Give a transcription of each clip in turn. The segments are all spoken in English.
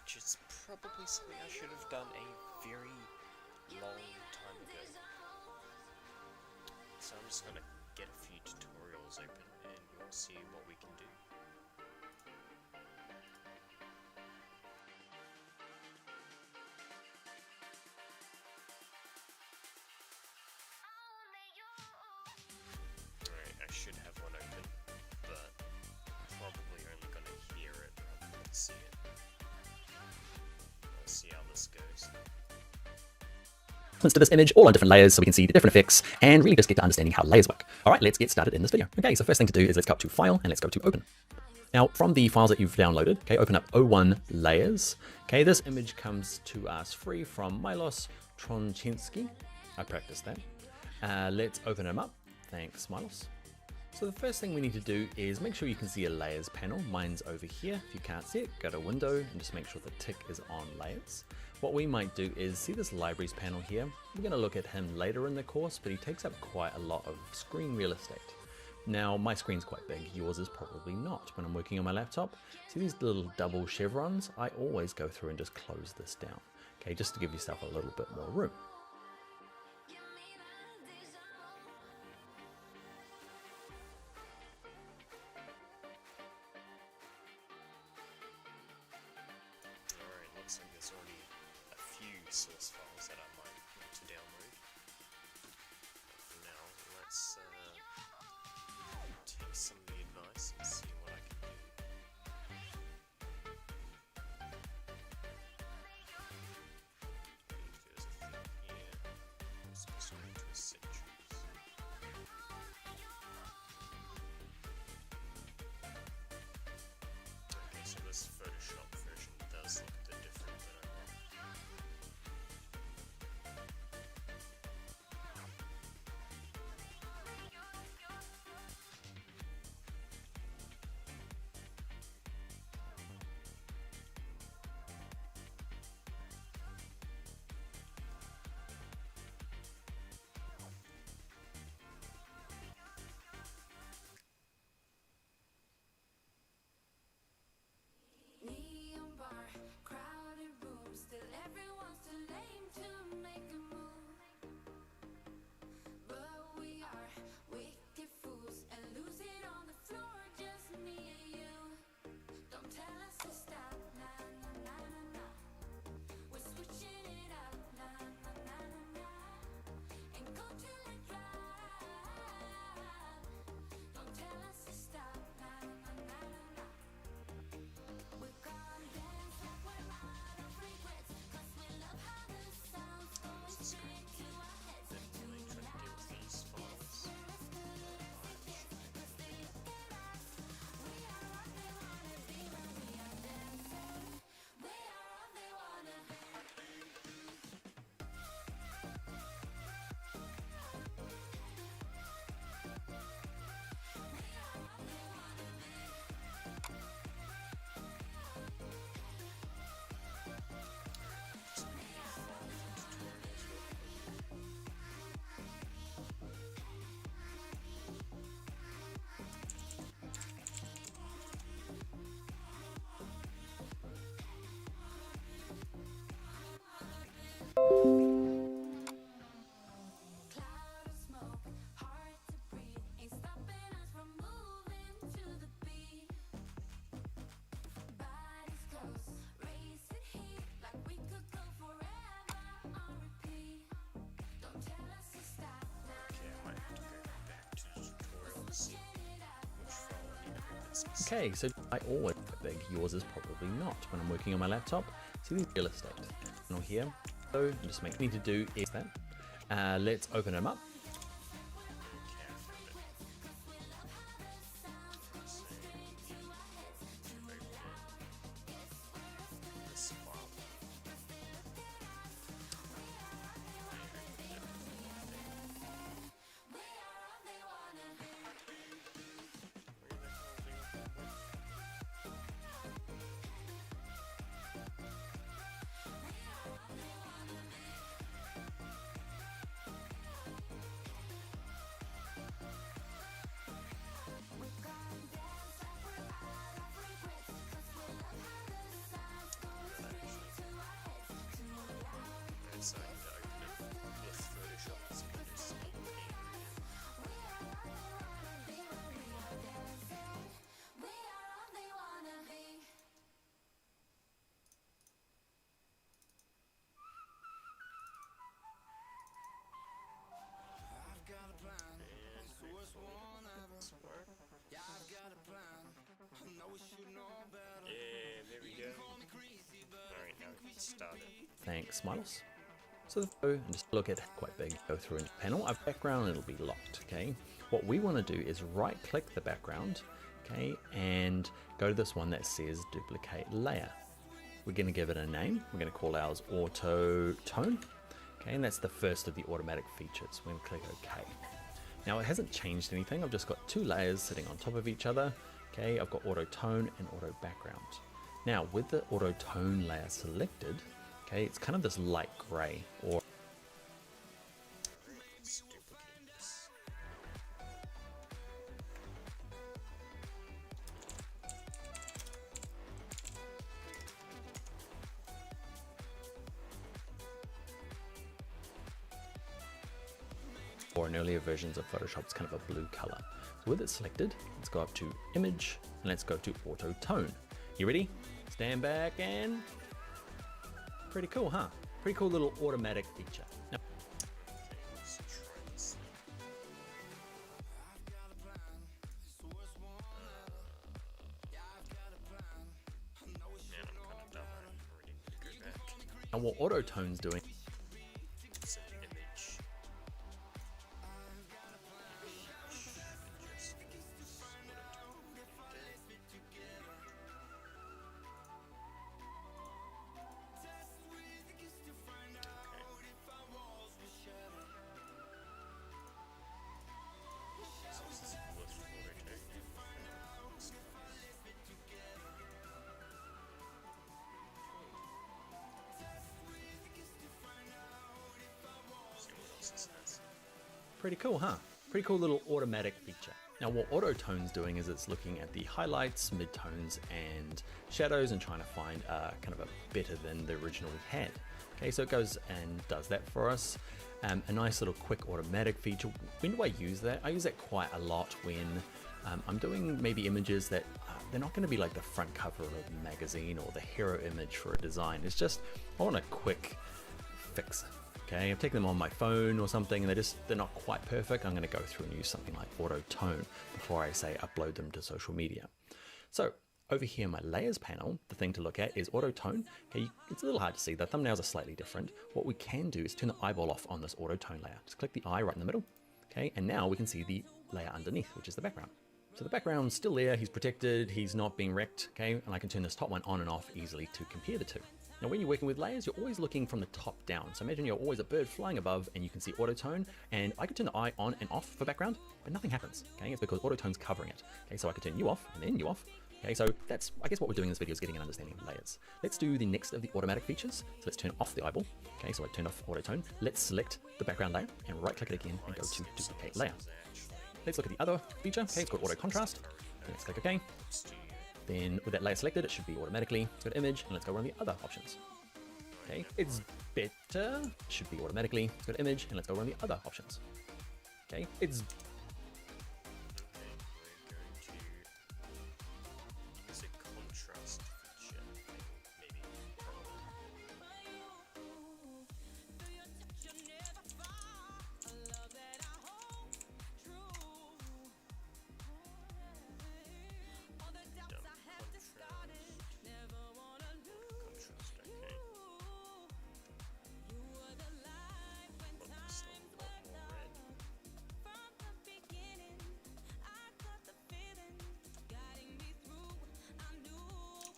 which is probably something I should have done a very long time ago. So I'm just gonna get a few tutorials open and we'll see what we can do. Alright, I should have one open, but probably only gonna hear it rather than see it. Let's see how this goes. To this image all on different layers so we can see the different effects and really just get to understanding how layers work. All right, let's get started in this video. Okay, so first thing to do is let's go up to File and let's go to Open. Now, from the files that you've downloaded, okay, open up O1 Layers. Okay, this image comes to us free from Milos Tronczynski. I practiced that. Let's open them up. Thanks, Milos. So the first thing we need to do is make sure you can see a Layers panel. Mine's over here. If you can't see it, go to Window and just make sure the tick is on Layers. What we might do is see this Libraries panel here. We're going to look at him later in the course, but he takes up quite a lot of screen real estate. Now, my screen's quite big, yours is probably not. When I'm working on my laptop, see these little double chevrons? I always go through and just close this down, okay, just to give yourself a little bit more room. Alright, looks like there's already a few source files that I might want to download. For now, let's take some of the advice and see what I can do. There's a thing here. I'm supposed to go into Essentials. Okay, so this Photoshop version does look a bit different than I want. Neon bar, crowded room, still everyone's too lame to make a move. But we are wicked fools and lose it on the floor, just me and you. Don't tell us to stop, nah, nah, nah, nah, nah. We're switching it up, nah, nah, nah, nah, nah. Ain't go till it drop. Don't tell us to stop, nah, nah, nah, nah, nah. We're gonna dance like we're out of regrets, 'cause we love how the sounds going straight to our heads. Definitely try to deal with these files. Cause they look at us. We are what they wanna be when we are dancing. We are what they wanna be. Cloud of smoke, hard to breathe, ain't stopping us from moving to the beat. Bodies close, racing heat, like we could go forever on repeat. Don't tell us to stop, nah, Okay, I might have to go back to the tutorial to see switching it up. which file I need to open specifically. Okay, so I always big, yours is probably not. When I'm working on my laptop, see these real estate panel here. So just make need to do is that. Let's open them up. Okay, I found it. So, open this file. started. Thanks, Milos. So go and just look at quite big, go through into panel. I've background, it'll be locked, okay? What we want to do is right click the background, okay, and go to this one that says duplicate layer. We're going to give it a name. We're going to call ours auto tone, okay, and that's the first of the automatic features. We're going to click OK. Now it hasn't changed anything. I've just got two layers sitting on top of each other, okay? I've got auto tone and auto background. Now with the auto tone layer selected, okay, it's kind of this light gray, or Let's duplicate this. in earlier versions of Photoshop, it's kind of a blue color. So with it selected, let's go up to image and let's go to auto tone. You ready? Stand back and pretty cool, huh? Pretty cool little automatic feature. Now, Okay, let's try this. Man, I'm kind of dumb. I already need to go back. and what auto tone's doing, It's an image. pretty cool, huh? Pretty cool little automatic feature. Now what auto tone's doing is it's looking at the highlights, midtones, and shadows and trying to find kind of a better than the original we had. Okay, so it goes and does that for us. A nice little quick automatic feature. When do I use that? I use that quite a lot when I'm doing maybe images that they're not going to be like the front cover of a magazine or the hero image for a design. It's just, I want a quick fix. Okay, I've taken them on my phone or something and they're not quite perfect. I'm going to go through and use something like auto tone before I say upload them to social media. So over here in my layers panel, the thing to look at is auto tone. Okay, it's a little hard to see. The thumbnails are slightly different. What we can do is turn the eyeball off on this auto tone layer. Just click the eye right in the middle. Okay, and now we can see the layer underneath, which is the background. So the background's still there, he's protected, he's not being wrecked, okay? And I can turn this top one on and off easily to compare the two. Now when you're working with layers, you're always looking from the top down. So imagine you're always a bird flying above and you can see auto tone, and I could turn the eye on and off for background, but nothing happens, okay? It's because auto tone's covering it. Okay, so I could turn you off and then you off. Okay, so that's, I guess what we're doing in this video is getting an understanding of layers. Let's do the next of the automatic features. So let's turn off the eyeball. Okay, so I turned off auto tone. Let's select the background layer and right click it again and go to duplicate layer. Let's look at the other feature. Okay, it's called auto contrast. Let's click OK. Then with that layer selected, it should be automatically. Let's go to image and let's go run the other options. Okay, it's better. It should be automatically. Let's go to image and let's go run the other options. Okay, it's Use a contrast feature, maybe. Contrast, okay. Focus on a lot more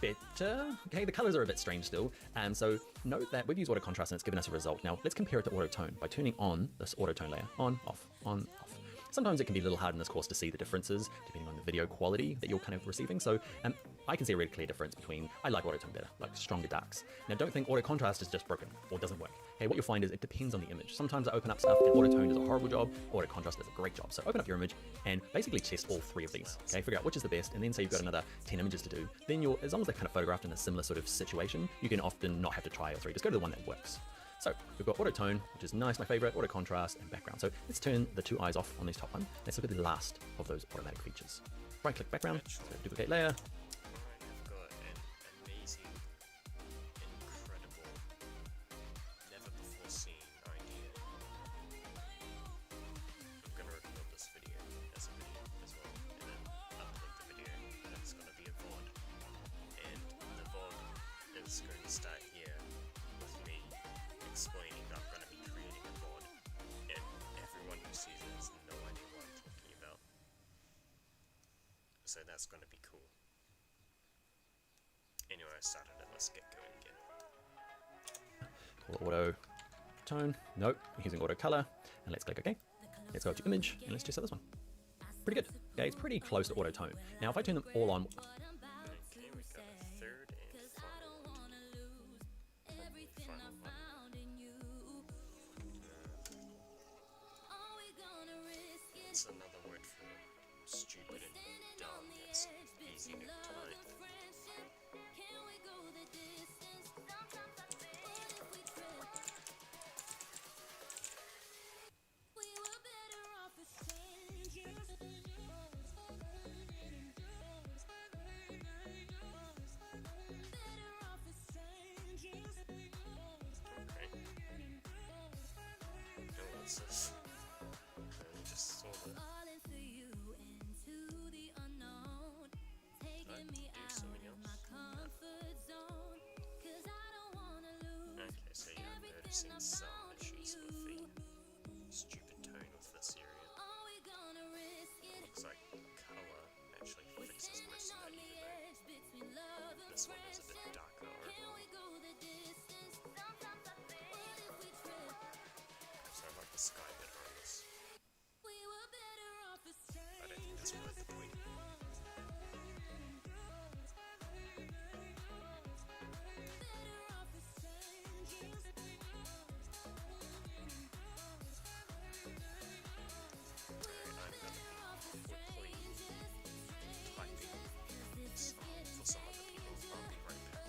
red. better. Okay, the colors are a bit strange still. So note that we've used auto contrast and it's given us a result. Now let's compare it to auto tone by turning on this auto tone layer. On, off, on, off. Sometimes it can be a little hard in this course to see the differences depending on the video quality that you're kind of receiving. So I can see a really clear difference between, I like auto tone better, like stronger darks. Now don't think auto contrast is just broken or doesn't work. Okay, what you'll find is it depends on the image. Sometimes I open up stuff and auto tone does a horrible job, auto contrast does a great job. So open up your image and basically test all three of these. Okay, figure out which is the best, and then say you've got another 10 images to do. Then you'll, as long as they're kind of photographed in a similar sort of situation, you can often not have to try all three. Just go to the one that works. So we've got auto tone, which is nice, my favorite, auto contrast and background. So let's turn the two eyes off on this top one. Let's look at the last of those automatic features. Right click background, so duplicate layer. I've got an amazing, incredible, never before seen idea. I'm going to record this video as a video as well, and then upload the video, and it's going to be a VOD. And the VOD is going to so that's going to be cool. Anyway, I started it, let's get going again. Call it auto tone. Nope, using auto color. And let's click OK. Let's go to image and let's just set this one. Pretty good. Okay, it's pretty close to auto tone. Now, if I turn them all on, Okay, we got a third and final one. Final one. It's another word for stupid and dumb. It's easy to type. Okay. And what's this? We just saw the. Do something else. Okay, so yeah, I'm noticing some issues with the stupid tone of this area. Looks like color actually fixes most of that, even though this one is a bit darker overall. So I like the sky better on this. I don't think that's worth the point. For some other people, I'll be right back.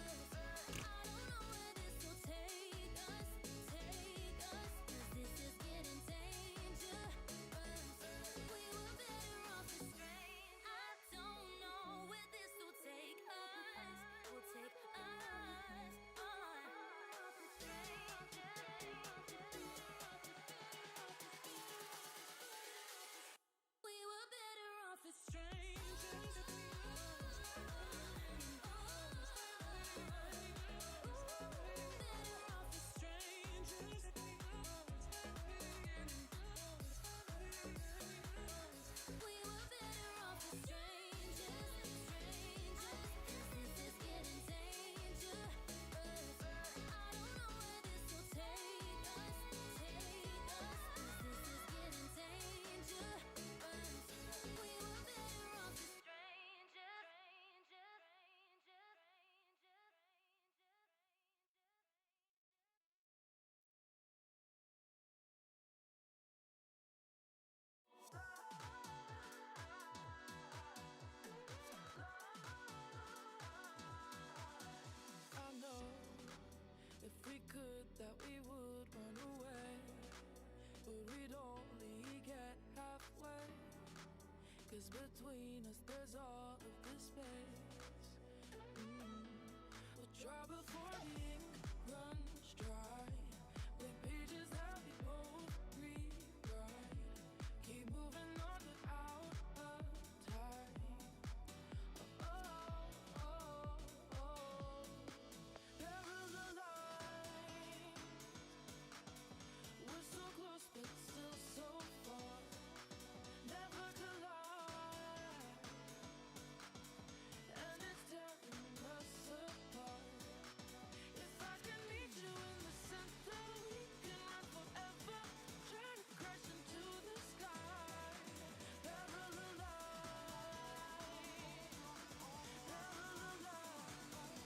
If we could, that we would run away, but we'd only get halfway, 'cause between us there's all of this space. We'll try before the ink runs dry, with pages that we both rewrite, keep moving on without a time. But still so far, never collide, and it's tearing us apart. If I can meet you in the center, we can run forever, try to crash into the sky. Parallel light, parallel light.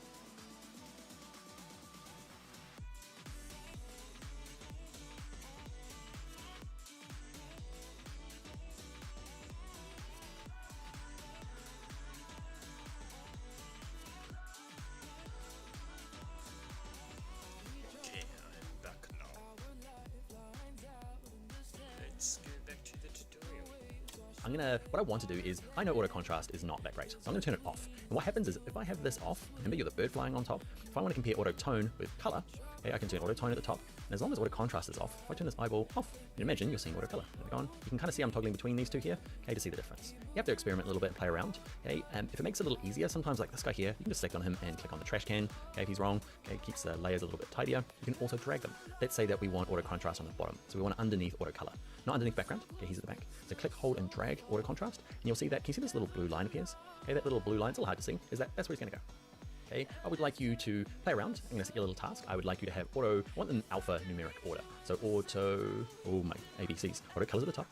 Okay, I'm back now. Let's go back to the tutorial. what I want to do is, I know auto contrast is not that great, so I'm gonna turn it off. And what happens is, if I have this off, remember you're the bird flying on top, if I wanna compare auto tone with color, Okay, I can turn auto tone at the top, and as long as auto contrast is off, if I turn this eyeball off, you imagine you're seeing auto color. On. You can kind of see I'm toggling between these two here, okay, to see the difference. You have to experiment a little bit and play around, okay, and if it makes it a little easier, sometimes like this guy here, you can just select on him and click on the trash can, okay, if he's wrong, okay, keeps the layers a little bit tidier. You can also drag them. Let's say that we want auto contrast on the bottom, so we want it underneath auto color, not underneath background, okay, he's at the back. So click, hold, and drag auto contrast, and you'll see that, can you see this little blue line appears? Okay, that little blue line's a little hard to see, that's where he's gonna go. Okay, I would like you to play around. I'm going to set you a little task. I would like you to have auto, I want an alpha numeric order. So auto, oh my, ABCs. Auto colors at the top,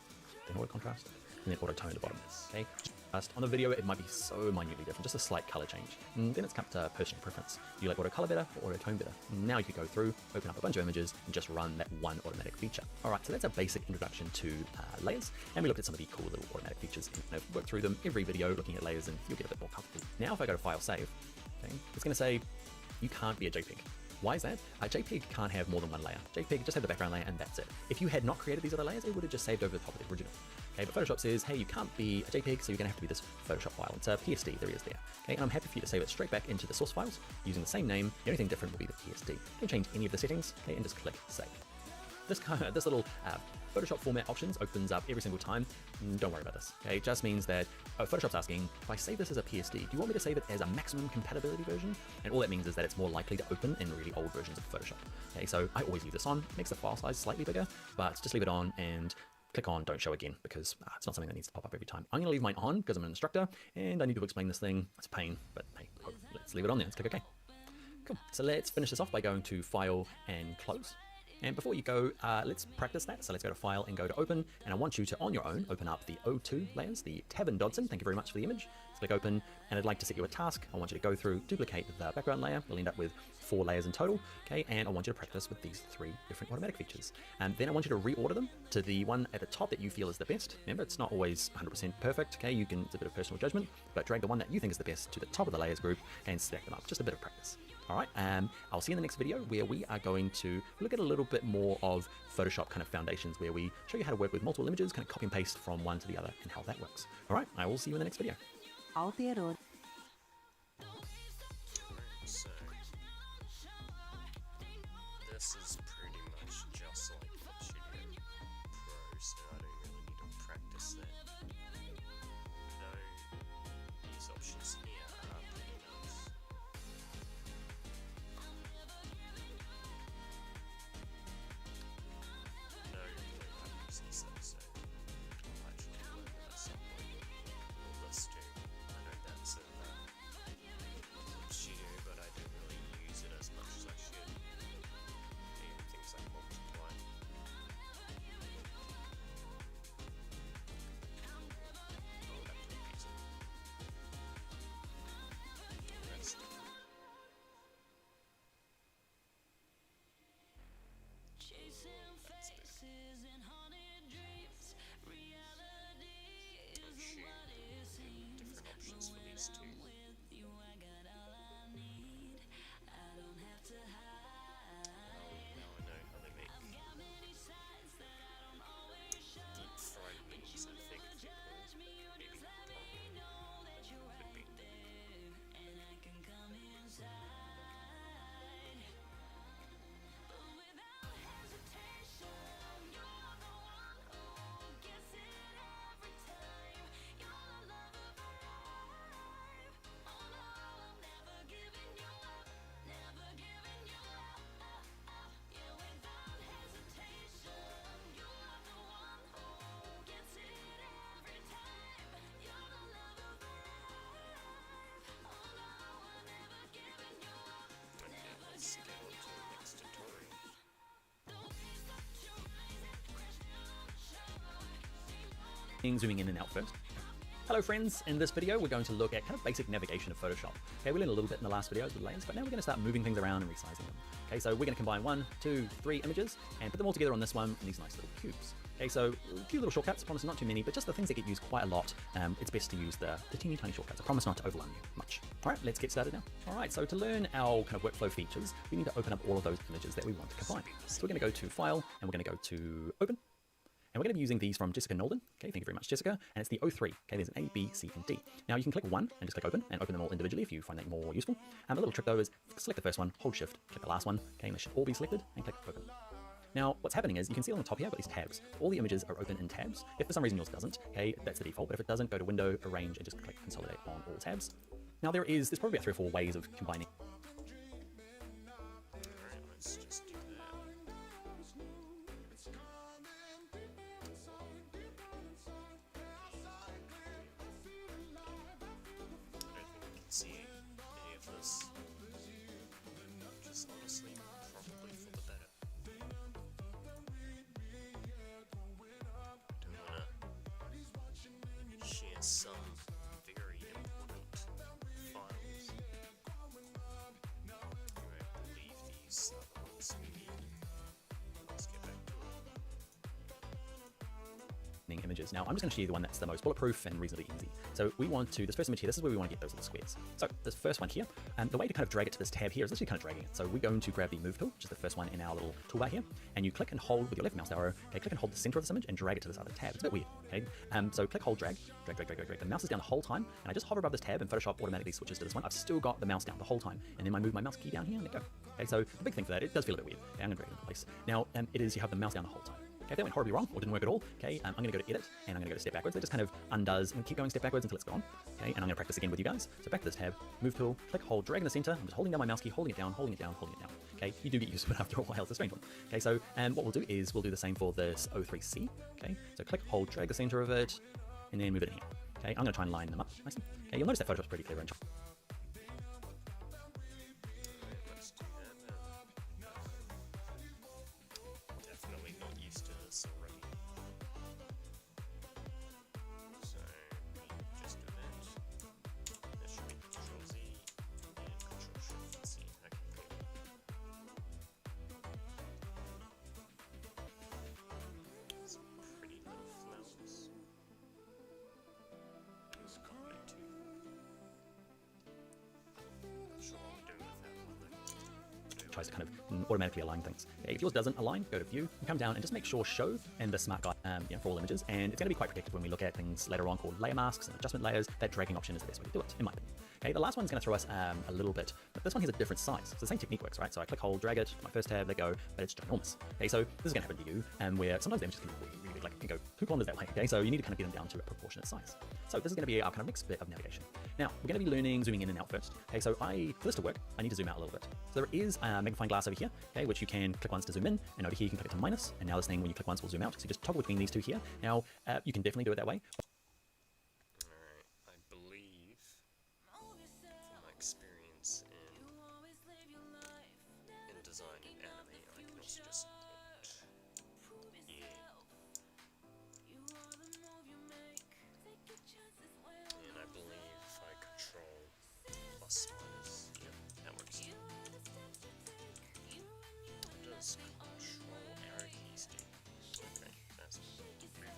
then auto contrast, and then auto tone at the bottom. Okay, just on the video, it might be so minutely different, just a slight color change. And then it's come to personal preference. Do you like auto color better or auto tone better? Now you could go through, open up a bunch of images, and just run that one automatic feature. All right, so that's a basic introduction to layers, and we looked at some of the cool little automatic features. And I've worked through them every video, looking at layers, and you'll get a bit more comfortable. Now if I go to File, Save, okay, it's going to say you can't be a JPEG. Why is that? A JPEG can't have more than one layer. JPEG just have the background layer and that's it. If you had not created these other layers, it would have just saved over the top of the original. Okay, but Photoshop says, hey, you can't be a JPEG, so you're gonna have to be this Photoshop file. It's a PSD, there he is there. Okay, and I'm happy for you to save it straight back into the source files using the same name. The only thing different will be the PSD. You can change any of the settings, okay, and just click Save. This little Photoshop format options opens up every single time. Don't worry about this. Okay, it just means that Photoshop's asking, if I save this as a PSD, do you want me to save it as a maximum compatibility version? And all that means is that it's more likely to open in really old versions of Photoshop. Okay, so I always leave this on. It makes the file size slightly bigger, but just leave it on and click on Don't Show Again because it's not something that needs to pop up every time. I'm going to leave mine on because I'm an instructor and I need to explain this thing. It's a pain, but hey, let's leave it on there. Let's click OK. Cool. So let's finish this off by going to File and Close. And before you go, let's practice that. So let's go to File and go to Open. And I want you to, on your own, open up the O2 layers, the Tavin Dodson. Thank you very much for the image. Let's click Open. And I'd like to set you a task. I want you to go through, duplicate the background layer. We'll end up with 4 layers in total. Okay, and I want you to practice with these 3 different automatic features. And then I want you to reorder them to the one at the top that you feel is the best. Remember, it's not always 100% perfect. Okay, it's a bit of personal judgment, but drag the one that you think is the best to the top of the layers group and stack them up. Just a bit of practice. All right, I'll see you in the next video where we are going to look at a little bit more of Photoshop kind of foundations, where we show you how to work with multiple images, kind of copy and paste from one to the other and how that works. All right, I will see you in the next video. Aotearoa. So, this is pretty much just like Clip Studio Pro, so I don't really need to practice that. Though, these options here are pretty nice. No clue how to use this though, so I'll actually learn that at some point. Well, this too. I know that's in Clip Studio, but I don't really use it as much as I should. Even things like multiply. I'll have to use it. The rest. Chasing faces and haunted dreams. Reality isn't what it seems. Different options for these two. With you, I got all I need. I don't have to hide. Now I know how they make Got many sides that I don't always show. deep fried meats, I think they're called. Maybe, probably. Could be. And I can come inside. But without hesitation, you're the one who gets it every time. You're the love of my life. Oh no, I'm never giving you up. Never giving you up. Yeah, without hesitation, you're the one who gets it every time. You're the love of my life. Oh no, I'm never giving you up. Okay, let's go to the next tutorial. Zooming in and out first. Hello friends, in this video we're going to look at kind of basic navigation of Photoshop. Okay, we learned a little bit in the last videos with layers, but now we're going to start moving things around and resizing them. Okay, so we're going to combine 1, 2, 3 images and put them all together on this one in these nice little cubes. Okay, so a few little shortcuts, I promise not too many, but just the things that get used quite a lot. It's best to use the teeny tiny shortcuts. I promise not to overwhelm you much. All right, let's get started now. All right, so to learn our kind of workflow features, we need to open up all of those images that we want to combine. So we're going to go to File and we're going to go to Open. And we're going to be using these from Jessica Nolden. Okay, thank you very much, Jessica. And it's the O3. Okay, there's an A, B, C, and D. Now you can click one and just click open and open them all individually if you find that more useful. A little trick though is select the first one, hold shift, click the last one. Okay, and they should all be selected and click open. Now, what's happening is you can see on the top here, I've got these tabs. All the images are open in tabs. If for some reason yours doesn't, okay, that's the default. But if it doesn't, go to Window, Arrange, and just click Consolidate on all tabs. Now there's probably about 3 or 4 ways of combining. Alright, let's just do that. I don't think we can see any of this. Which is honestly probably for the better. I don't wanna share some very important files. Anyway, I believe these are the ones we need. Let's get back to it. Images. Now I'm just going to show you the one that's the most bulletproof and reasonably easy. So we want to, this first image here, this is where we want to get those little squares. So this first one here, and the way to kind of drag it to this tab here is actually kind of dragging it. So we're going to grab the move tool, which is the first one in our little toolbar here, and you click and hold with your left mouse arrow, okay, click and hold the center of this image and drag it to this other tab. It's a bit weird, okay? So click, hold, drag. The mouse is down the whole time, and I just hover above this tab and Photoshop automatically switches to this one. I've still got the mouse down the whole time, and then I move my mouse key down here and let go. Okay, so the big thing for that, it does feel a bit weird. Okay, I'm going to drag it into place. Now, it is you have the mouse down the whole time. Okay, if that went horribly wrong or didn't work at all, okay, I'm going to go to edit and I'm going to go to step backwards. That just kind of undoes and keep going step backwards until it's gone. Okay, and I'm going to practice again with you guys. So back to this tab, move tool, click, hold, drag in the center. I'm just holding down my mouse key, holding it down, holding it down, holding it down. Okay, you do get used to it after a while. It's a strange one. Okay, so what we'll do is we'll do the same for this O3C. Okay, so click, hold, drag the center of it, and then move it in here. Okay, I'm going to try and line them up nicely. Okay, you'll notice that Photoshop's pretty clever and Let's do that then. Definitely not used to this already. So we just do that. That should be Control Z and Control Shift Z. Okay, cool. Some pretty little flowers. Let's copy it too. Not sure what we're doing with that one though. tries to kind of automatically align things. Okay, if yours doesn't align, go to View, and come down and just make sure Show and the Smart Guide for all images. And it's going to be quite protective when we look at things later on called layer masks and adjustment layers. That dragging option is the best way to do it, in my opinion. Okay, the last one's going to throw us a little bit, but this one has a different size. So the same technique works, right? So I click, hold, drag it, my first tab, let go, but it's ginormous. Okay, so this is going to happen to you, where sometimes the images can be really big, like you can go 2 kilometers that way. Okay, so you need to kind of get them down to a proportionate size. So this is going to be our kind of next bit of navigation. Now we're going to be learning zooming in and out first. Okay, so for this to work, I need to zoom out a little bit. So there is a magnifying glass over here, okay, which you can click once to zoom in, and over here you can click it to minus. And now this thing, when you click once, will zoom out. So you just toggle between these two here. Now you can definitely do it that way. Alright, I believe from my experience in design and anime, I can also just and I believe if I control plus minus, yep, that works. What does control arrow keys do? Okay, that's moving that.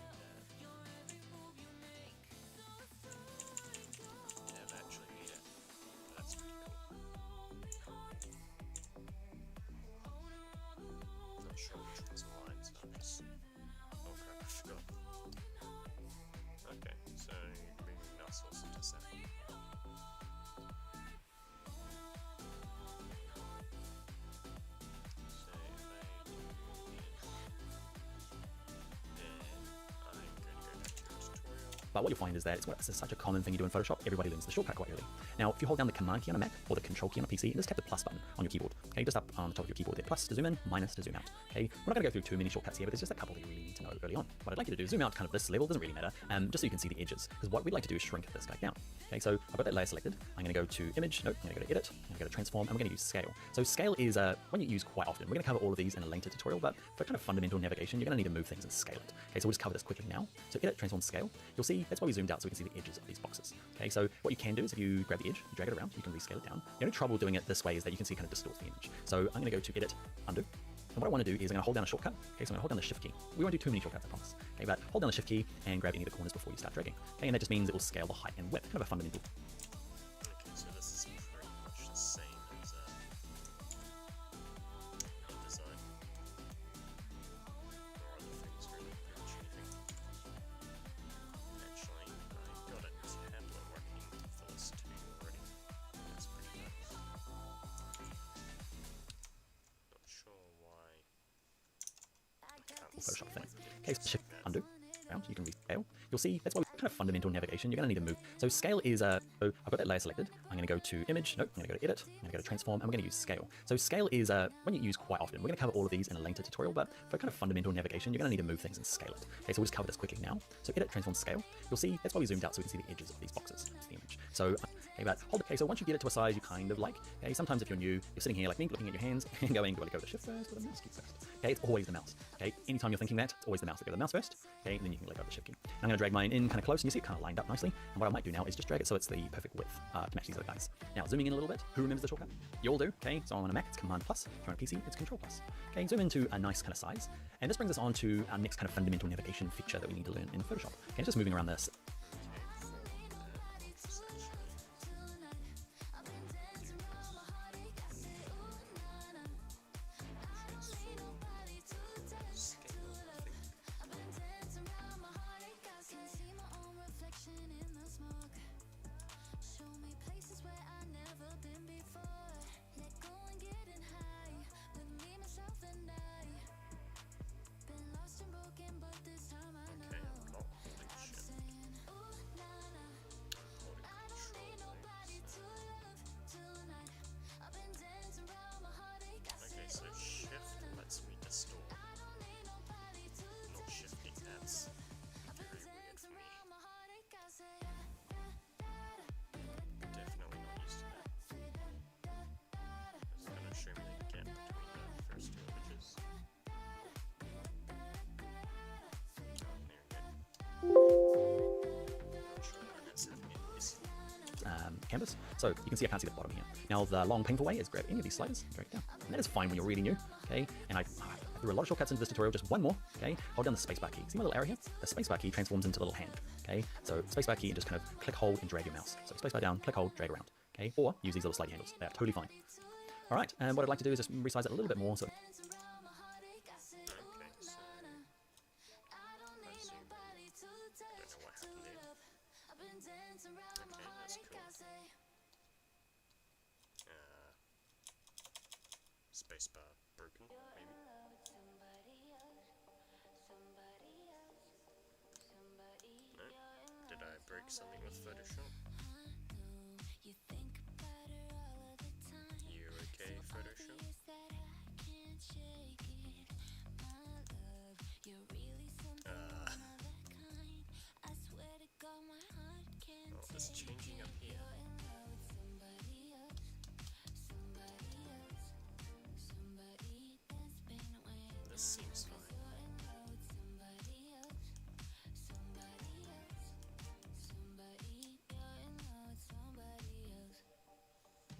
Never actually need it. That's pretty cool. Not sure which one's mine, so I'm just. Oh crap, I forgot. Okay, so bring the mouse also to 7. So if I do this, then I'm going to go back to the tutorial. But what you'll find is that it's such a common thing you do in Photoshop, everybody learns the shortcut quite early. Now, if you hold down the Command key on a Mac or the Control key on a PC, and just tap the plus button on your keyboard. Okay, just up on the top of your keyboard there, plus to zoom in, minus to zoom out. Okay, we're not going to go through too many shortcuts here, but there's just a couple that you really need to know early on. What I'd like you to do, zoom out kind of this level, doesn't really matter, just so you can see the edges. Because what we'd like to do is shrink this guy down. Okay, so I've got that layer selected. I'm going to go to Image, nope, I'm going to go to Edit, I'm going to go to Transform, and we're going to use Scale. So Scale is one you use quite often. We're going to cover all of these in a later tutorial, but for kind of fundamental navigation, you're going to need to move things and scale it. Okay, so we'll just cover this quickly now. So Edit, Transform, Scale. You'll see that's why we zoomed out so we can see the edges of these boxes. Okay, so what you can do is if you grab the edge, you drag it around, you can rescale it down. The only trouble doing it this way is that you can see it kind of distorts the image. So I'm going to go to Edit, Undo. And what I want to do is I'm going to hold down a shortcut. Okay, so I'm going to hold down the Shift key. We won't do too many shortcuts, I promise. Okay, but hold down the Shift key and grab any of the corners before you start dragging. Okay, and that just means it will scale the height and width, kind of a fundamental. Okay, so this is pretty much the same as InDesign. Or other things really change. Okay, so shift undo. Around, you can rescale. You'll see that's why we kind of fundamental navigation. You're going to need to move. So scale is so I've got that layer selected. I'm going to go to image. Nope. I'm going to go to edit. I'm going to go to transform, and we're going to use scale. So scale is one you use quite often. We're going to cover all of these in a later tutorial, but for kind of fundamental navigation, you're going to need to move things and scale it. Okay, so we'll just cover this quickly now. So edit, transform, scale. You'll see that's why we zoomed out so we can see the edges of these boxes. It's the image. So okay, but hold. Okay, so once you get it to a size you kind of like. Okay, sometimes if you're new, you're sitting here like me, looking at your hands and going, do I go to shift first or the mouse key first? Okay, it's always the mouse. Okay, anytime you're thinking that, it's always the mouse. Go to the mouse first. Okay, and then you can let go of the shift key. And I'm going to drag mine in kind of close, and you see it kind of lined up nicely. And what I might do now is just drag it so it's the perfect width to match these other guys. Now zooming in a little bit. Who remembers the shortcut? You all do. Okay, so on a Mac it's Command plus. If you're on a PC, it's Control plus. Okay, zoom into a nice kind of size, and this brings us on to our next kind of fundamental navigation feature that we need to learn in Photoshop. Okay, it's just moving around this. So shift lets me distort. Not shifting, that's very weird for me. Definitely not used to that. It's going to show me the gap between the first two images. Oh, there we go. Not sure why that's happening in this. Canvas. So you can see I can't see the bottom here. Now the long painful way is grab any of these sliders, drag it down. And that is fine when you're really new, okay? And I threw a lot of shortcuts into this tutorial, just one more, okay? Hold down the spacebar key. See my little arrow here? The spacebar key transforms into a little hand, okay? So spacebar key and just kind of click, hold, and drag your mouse. So spacebar down, click, hold, drag around, okay? Or use these little slide handles. They are totally fine. All right, and what I'd like to do is just resize it a little bit more. So Okay, so I zoom in. I don't know what happened there. Okay, that's cool. Spacebar broken, maybe? No? Did I break something with Photoshop? You okay, Photoshop? Oh, it's changing up here. This seems fine.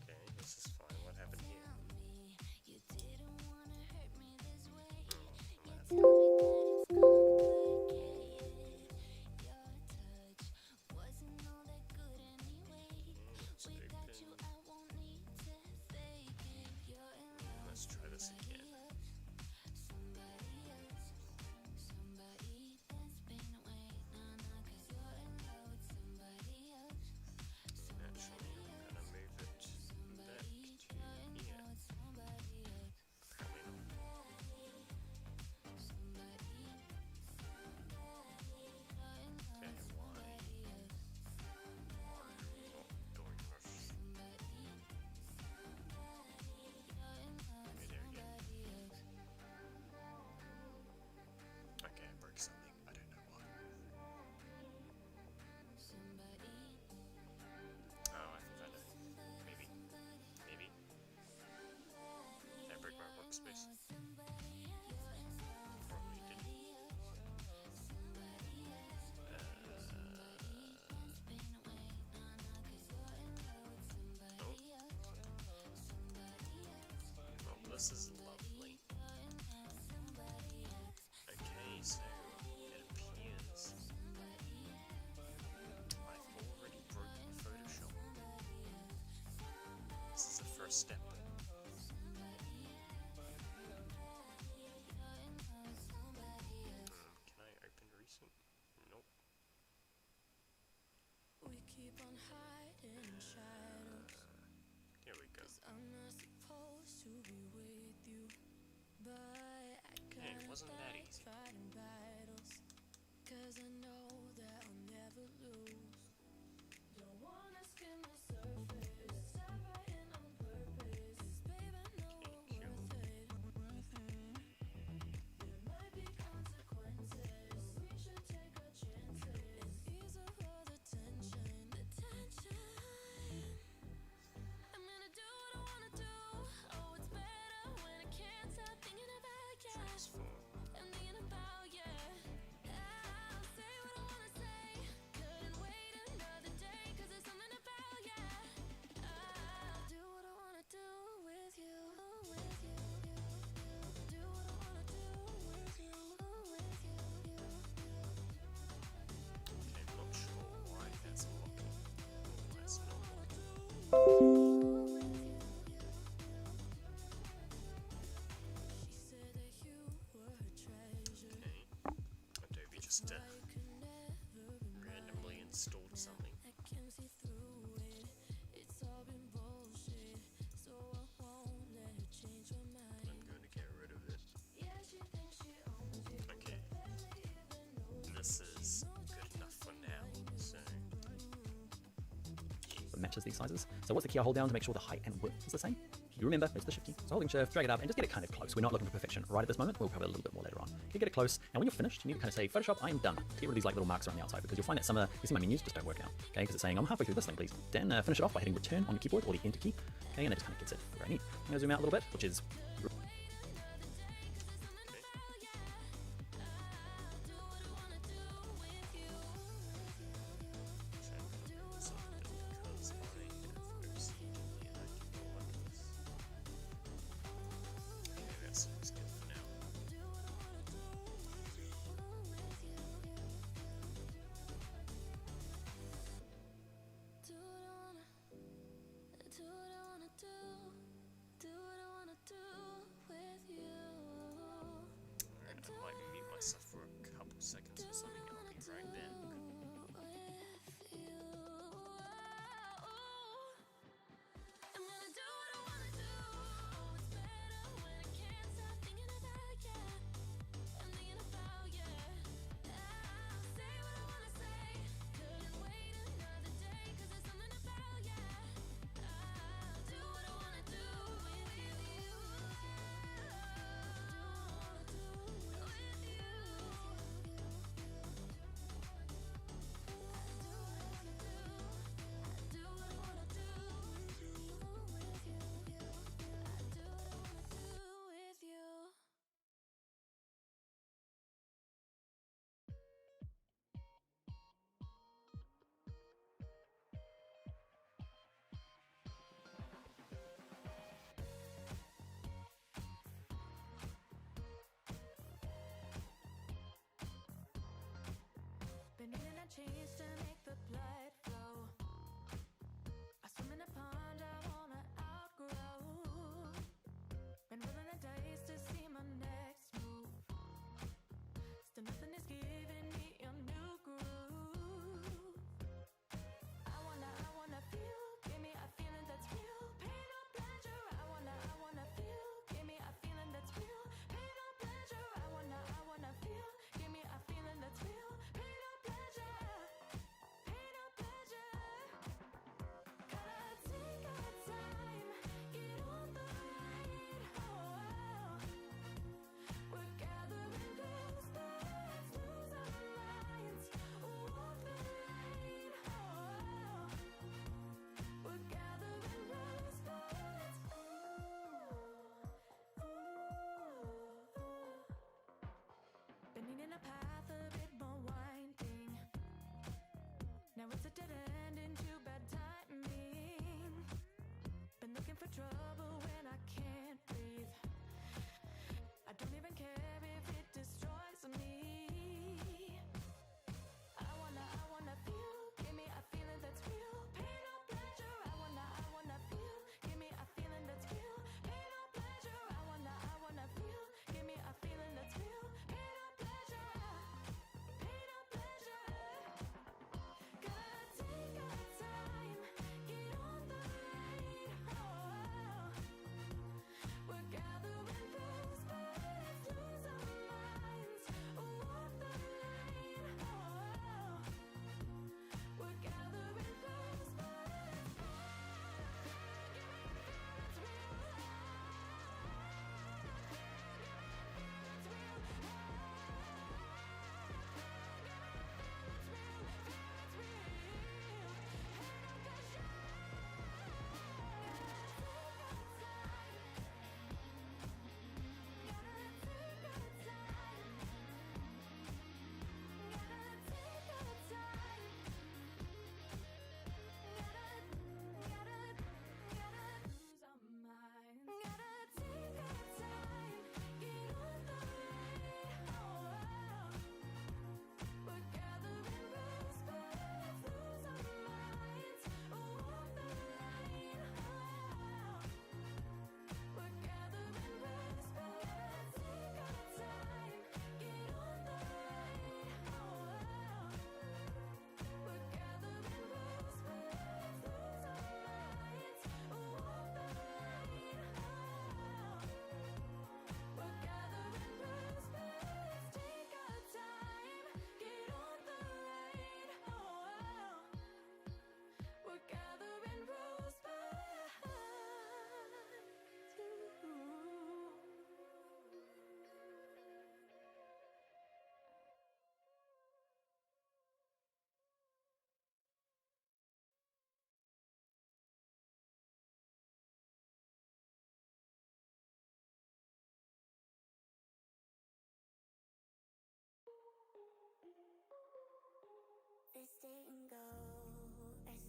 Okay, this is fine. What happened here? Let's try this again. Actually, I'm gonna move it back to here. Probably not. Okay, why? Why are you not doing this? Okay, there we go. Okay, I broke something. I don't know what. Oh, I think I know. Maybe. Maybe. Did I break my workspace? Probably didn't. Oh, this is lovely. Okay, so it appears I've already broken Photoshop. This is the first step. Can I open recent? Nope. We keep on hiding in shadows. Here we go. I'm not supposed to be with you, but I Okay, it wasn't that easy. fighting battles. 'cause I know that I'll never lose. Don't wanna skim the surface, stop writing on purpose. 'Cause babe, I know we're worth it. There might be consequences, we should take our chances and ease up all the tension, the tension. I'm gonna do what I wanna do. Oh, it's better when I can't stop thinking about you. Transform. I'm thinking about you. I'll say what I wanna say. Couldn't wait another day, 'cause there's something about you. I'll do what I wanna do with you, with you. Do what I wanna do with you, with you. Okay, I'm not sure why that's locking. Oh, that's not locking. She said that you were her treasure. Okay. Adobe just randomly installed something. I can see through it. It's all been bullshit, so I won't let her change her mind. I'm going to get rid of it. Yeah, she thinks she owns you. Okay. This is good enough for now. So, It matches these sizes. So what's the key I hold down to make sure the height and width is the same? You remember, it's the shift key. So holding shift, drag it up, and just get it kind of close. We're not looking for perfection right at this moment. We'll cover it a little bit more later on. You get it close, and when you're finished, you need to kind of say, Photoshop, I am done. Get rid of these like little marks around the outside, because you'll find that some of you see my menus just don't work out. Okay, because it's saying, I'm halfway through this thing, please. Then finish it off by hitting return on your keyboard or the enter key. Okay, and it just kind of gets it very neat. I'm going to zoom out a little bit, which is because I have OCD and I can go like this. Okay, that seems good for now. Do what I wanna do, do what I wanna do, do what I wanna do.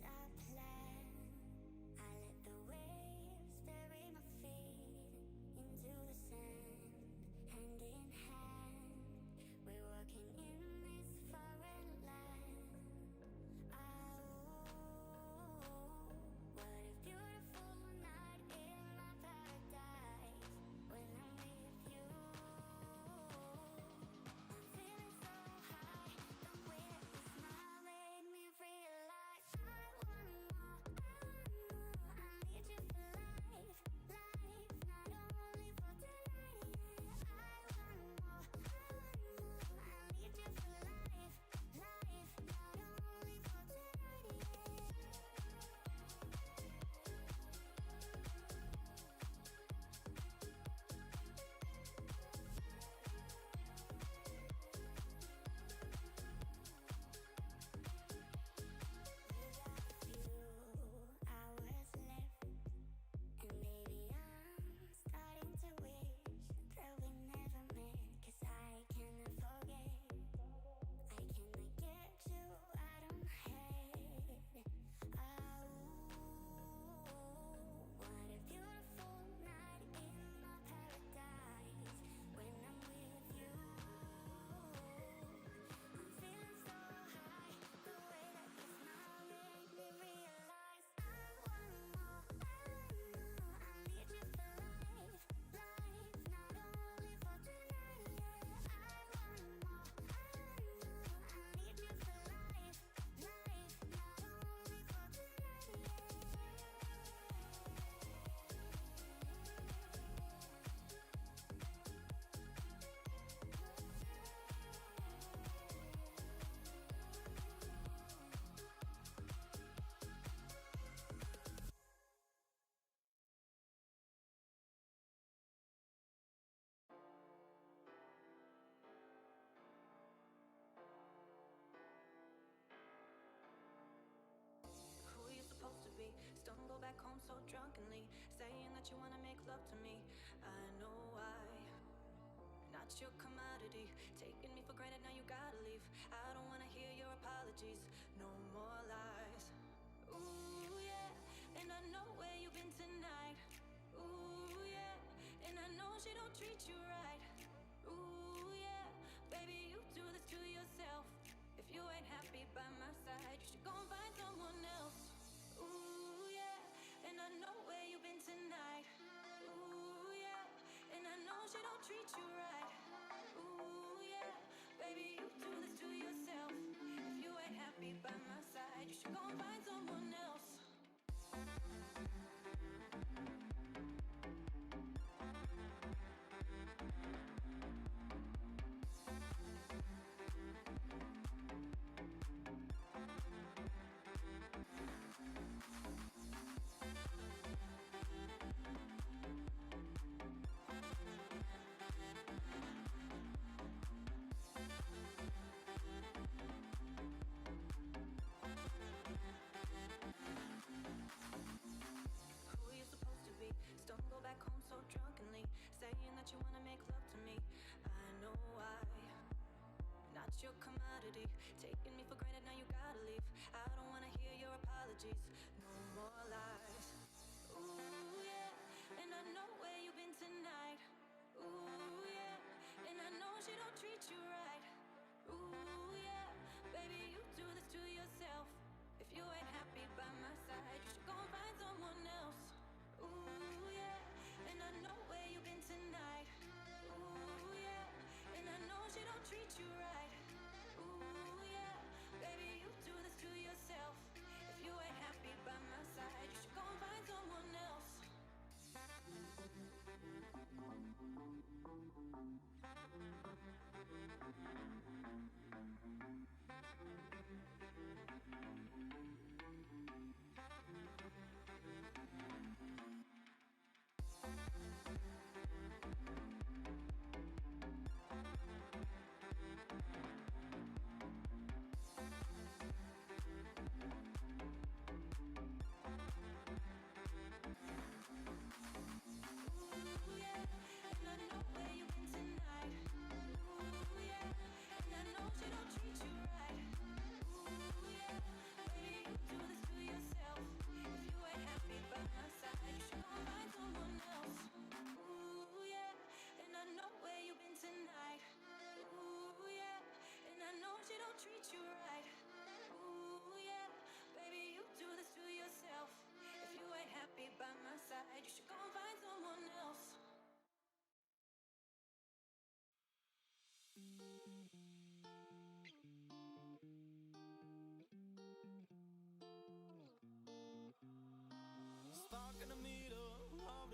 our plan. I let the waves bury my feet into the sand, hand in hand. We're walking in this foreign land. What a beautiful night in my paradise when I'm with you. I'm feeling so high, the way that you smile made me realize I want more, I need you for life, not only for tonight, yeah. I want more, I need you for life, not only for tonight, yeah. We got a few hours left, and baby, I'm starting to wish that we never met. 'Cause I cannot forget, I cannot get you out of my head. What a beautiful night in my paradise when I'm with you. I'm feeling so high, the way that you smile made me realize I want more, I need you for life, not only for tonight, yeah. I want more, I need you for life, not only for tonight, yeah. Who you supposed to be? Stumble back home so drunkenly, saying that you wanna make love to me. I know why. Not your commodity, taking me for granted, now you gotta leave. I don't wanna hear your apologies, no more lies. Ooh yeah, and I know where you've been tonight. Ooh yeah, and I know she don't treat you right. Ooh yeah, baby, you do this to yourself. If you ain't happy by my side, you should go and find someone else. Ooh yeah, and I know where you've been tonight. Ooh yeah, and I know she don't treat you right. Ooh yeah, baby, you do this to yourself. If you ain't happy by my side, you should go and find someone else. Who you supposed to be? Stumble back home so drunkenly, saying that you wanna make love to me. I know why. Not your commodity, taking me for granted, now you gotta leave. I don't wanna hear your apologies, no more lies. Ooh yeah, and I know where you've been tonight. Ooh yeah, and I know she don't treat you right. Ooh yeah, baby, you do this to yourself. If you ain't happy by my side, you should go and find someone else. Ooh yeah, and I know where you've been tonight. Ooh yeah, and I know she don't treat you right. Ooh yeah, baby, you do this to yourself. If you ain't happy by my side, you should go and find someone else.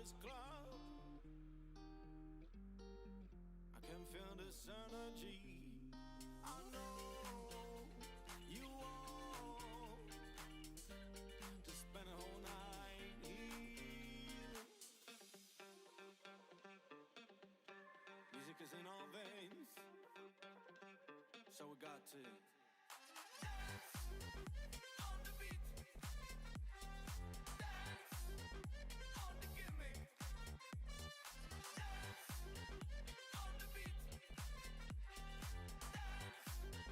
this club. I can feel this energy. I know you want to spend a whole night here. Music is in our veins, so we got to dance on the beat, dance on the gimmick, dance on the beat,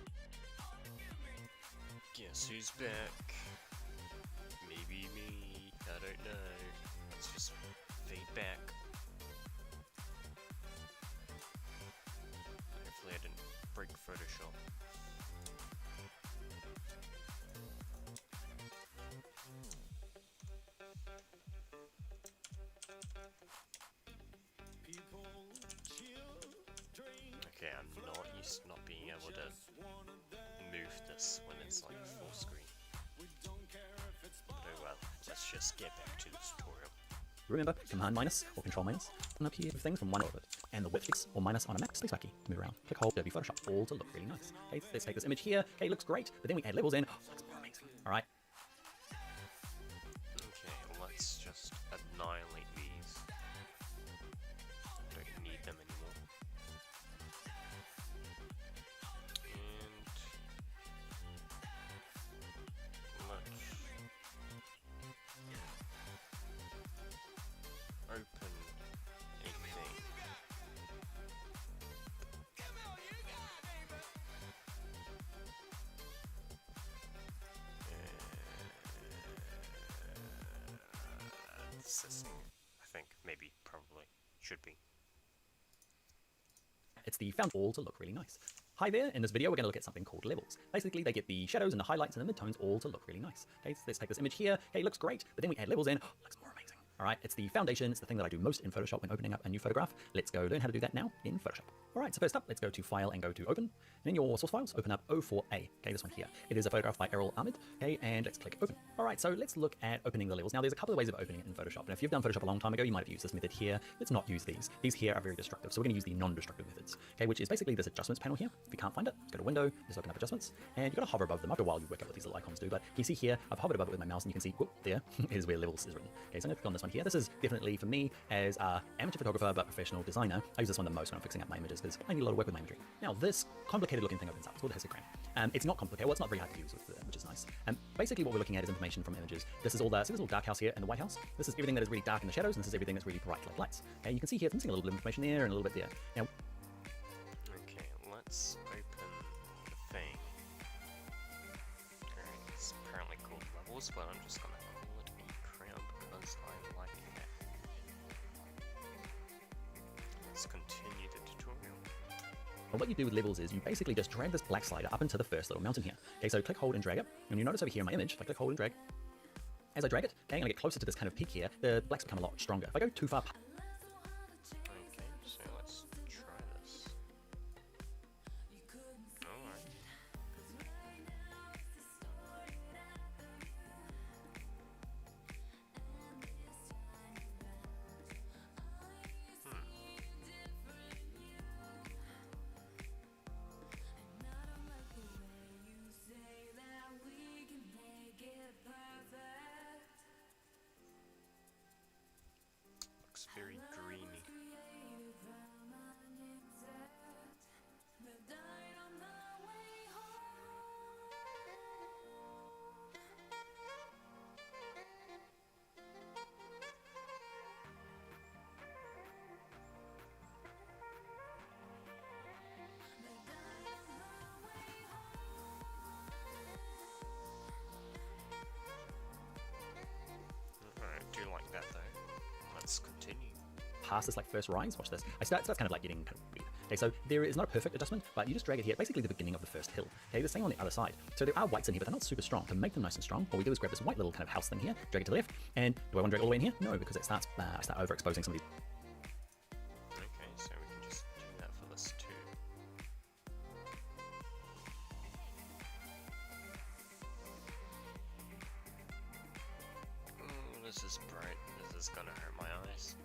dance on the gimmick. Guess who's back? Maybe me. I don't know. Let's just fade back. Hopefully I didn't break Photoshop. People chill, drink, Okay, I'm not used to not being able to move this when it's like full screen. we don't care if it's But oh well, let's just get back to the tutorial. Remember, Command minus or Control minus. And up here, move things from one orbit. And the width fix or minus on a max spacebar key. Move around. Click hold Adobe Photoshop, all to look really nice. Okay, let's take this image here. Okay, looks great. But then we add levels in. Oh, looks more amazing. All right. Okay, let's just annihilate these. Don't need them anymore. And let's open a thing. System, I think, maybe, probably, should be. It's the found all to look really nice. Hi there, in this video we're going to look at something called levels. Basically they get the shadows and the highlights and the midtones all to look really nice. Okay, so let's take this image here. Okay, looks great, but then we add levels in. Oh, looks more amazing. Alright, it's the foundation, it's the thing that I do most in Photoshop when opening up a new photograph. Let's go learn how to do that now in Photoshop. Alright, so first up, let's go to File and go to Open. And in your source files, open up O4A, okay, this one here. It is a photograph by Errol Ahmed, okay, and let's click Open. Alright, so let's look at opening the levels. Now, there's a couple of ways of opening it in Photoshop, and if you've done Photoshop a long time ago, you might have used this method here. Let's not use these. These here are very destructive, so we're going to use the non-destructive methods, okay, which is basically this adjustments panel here. If you can't find it, go to Window, just open up Adjustments, and you've got to hover above them. After a while, you work out what these little icons do, but you see here, I've hovered above it with my mouse, and you can see, whoop, there is where levels is written. Okay, so I'm going to click on this one here. This is definitely for me as an amateur photographer but professional designer. I use this one the most when I'm fixing up my images because I need a lot of work with my imagery. Now this complicated looking thing opens up. It's called a histogram. It's not complicated. Well, it's not very hard to use, which is nice. Basically what we're looking at is information from images. This is all the, see this little dark house here and the White House? This is everything that is really dark in the shadows, and this is everything that's really bright like lights. Okay, you can see here, it's missing a little bit of information there and a little bit there. Now, Okay, let's open the thing. Alright, it's apparently called levels, but I'm just gonna call it a crown because I like it. Let's continue the tutorial. well, what you do with levels is you basically just drag this black slider up into the first little mountain here. Okay, so click, hold, and drag it. And you notice over here in my image, if I click, hold, and drag, as I drag it, okay, I'm gonna get closer to this kind of peak here, the blacks become a lot stronger. If I go too far, Okay, so let's try this. Alright. Looks very dreamy. Alright, I do like that though. Let's continue. past this like first rise, watch this. It starts kind of like getting kind of weird. Okay, so there is not a perfect adjustment, but you just drag it here, basically the beginning of the first hill. Okay, the same on the other side. So there are whites in here, but they're not super strong. To make them nice and strong, what we do is grab this white little kind of house thing here, drag it to the left, and do I want to drag it all the way in here? No, because it starts, I start overexposing some of these. Okay, so we can just do that for this too. Oh, this is bright. This is gonna hurt my eyes.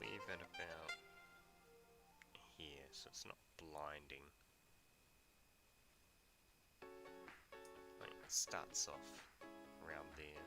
leave it about here so it's not blinding. Like, it starts off around there.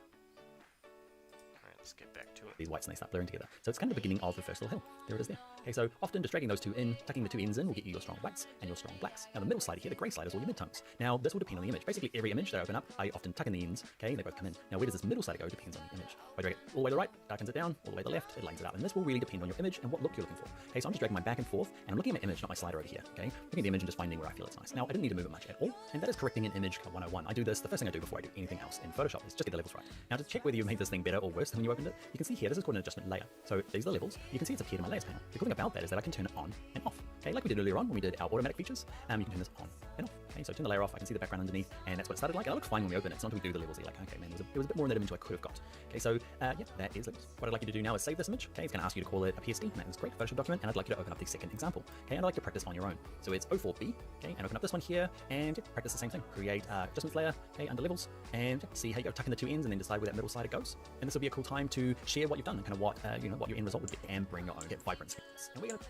Alright, let's get back to it. These whites and they start blurring together. So it's kind of the beginning of the first little hill. There it is there. Okay, so often just dragging those two in, tucking the two ends in will get you your strong whites and your strong blacks. Now the middle slider here, the grey slider is all your midtones. Now this will depend on the image. Basically every image that I open up, I often tuck in the ends, okay, and they both come in. Now where does this middle slider go depends on the image. If I drag it all the way to the right, darkens it down, all the way to the left, it lightens it up. And this will really depend on your image and what look you're looking for. Okay, so I'm just dragging mine back and forth, and I'm looking at my image, not my slider over here, okay? Looking at the image and just finding where I feel it's nice. Now I didn't need to move it much at all, and that is correcting an image 101. I do this, the first thing I do before I do anything else in Photoshop is just get the levels right. Now to check whether you made this thing better or worse than when you opened it, you can see here, this is called an adjustment layer. So these are the levels. You can see it's appeared in my layers panel. The cool thing about that is that I can turn it on and off. Okay, like we did earlier on when we did our automatic features, you can turn this on and off. Okay, so turn the layer off, I can see the background underneath, and that's what it started like. And it looks fine when we open it. It's not until we do the levels, you're like, okay, man, there was a bit more in that image I could have got. Okay, so yeah, that is levels. What I'd like you to do now is save this image. Okay, it's going to ask you to call it a PSD, and that is great, Photoshop document, and I'd like you to open up the second example. Okay, and I'd like to practice on your own. So it's 04B, okay, and open up this one here, and yeah, practice the same thing. Create adjustments layer, okay, under levels, and see how you go, tuck in the two ends, and then decide where that middle slider goes. And this will be a cool time to share what you've done and kind of what you know what your end result would be, and bring your own, get vibrance. And we're gonna.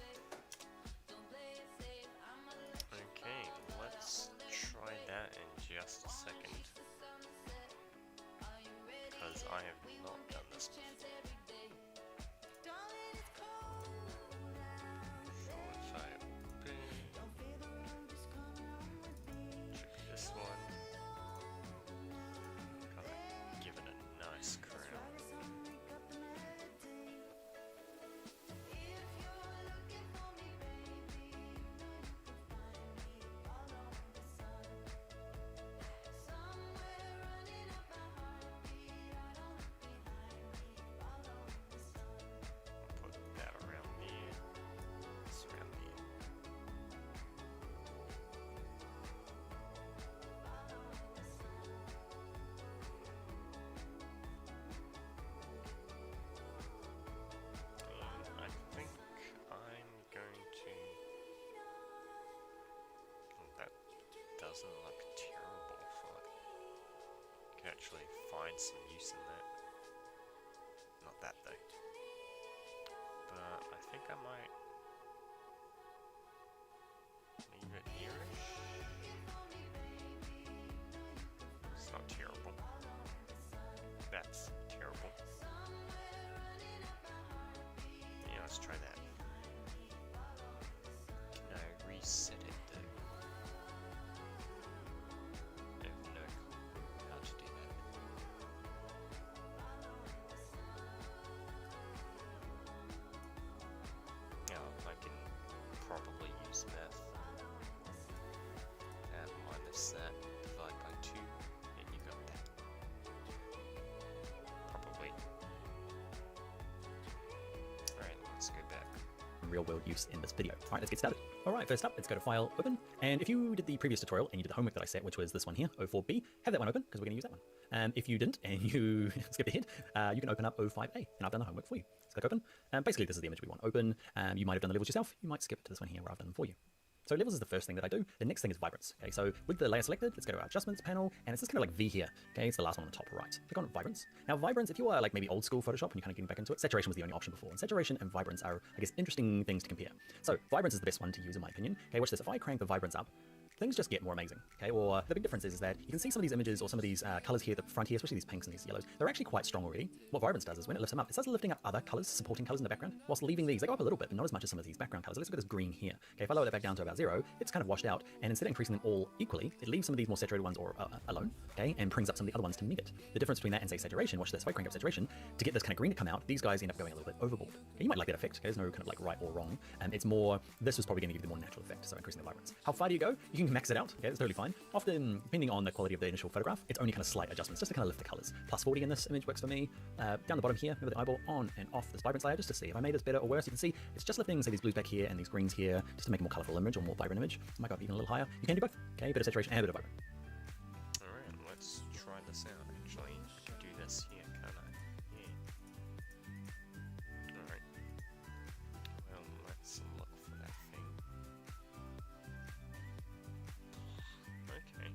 Okay, let's try that in just a second. Because I have not done this before. So if I open, check this one, gotta give it a nice crown. Put that around there, this around there. I think I'm going to. That doesn't look terrible. I could actually find some use in that. Not that though. But I think I might leave it here-ish. It's not terrible. That's terrible. Yeah, let's try that. Can I reset it though? I have no clue how to do that. Now I can probably use math. Add minus that, divide by 2, and you got that. Probably. Alright, let's go back. Real world use in this video. All right, let's get started. All right, first up, let's go to File, Open. And if you did the previous tutorial and you did the homework that I set, which was this one here, 04B, have that one open because we're going to use that one. If you didn't and you skipped ahead, you can open up 05A, and I've done the homework for you. Let's click Open. Basically, this is the image we want open. You might have done the levels yourself. You might skip to this one here where I've done them for you. So levels is the first thing that I do. The next thing is vibrance. Okay, so with the layer selected, let's go to our adjustments panel, and it's this kind of like V here. Okay, it's the last one on the top right. Click on vibrance. Now vibrance, if you are like maybe old school Photoshop and you're kind of getting back into it, saturation was the only option before. And saturation and vibrance are, I guess, interesting things to compare. So vibrance is the best one to use in my opinion. Okay, watch this. If I crank the vibrance up, things just get more amazing, okay? Or the big difference is that you can see some of these images or some of these colors here at the front here, especially these pinks and these yellows, they're actually quite strong already. What vibrance does is when it lifts them up, it starts lifting up other colors, supporting colors in the background, whilst leaving these. They go up a little bit, but not as much as some of these background colors. Let's look at this green here. Okay, if I lower that back down to about 0, it's kind of washed out, and instead of increasing them all equally, it leaves some of these more saturated ones or alone, okay, and brings up some of the other ones to meet it. The difference between that and say saturation, watch this, if I crank up saturation, to get this kind of green to come out, these guys end up going a little bit overboard. Okay, you might like that effect, okay? There's no kind of like right or wrong. It's more, this was probably going to give you the more natural effect, so increasing the vibrance. How far do you go? You can max it out, okay, that's totally fine. Often, depending on the quality of the initial photograph, it's only kind of slight adjustments, just to kind of lift the colors. Plus 40 in this image works for me. Down the bottom here, remember the eyeball on and off this vibrance layer, just to see if I made this better or worse. You can see it's just lifting, say, these blues back here and these greens here, just to make a more colorful image or more vibrant image. I might go up even a little higher. You can do both, okay? A bit of saturation and a bit of vibrant. Alright, let's try this out actually. I can do this here, can't I? Yeah. Alright. Well, let's look for that thing. Okay.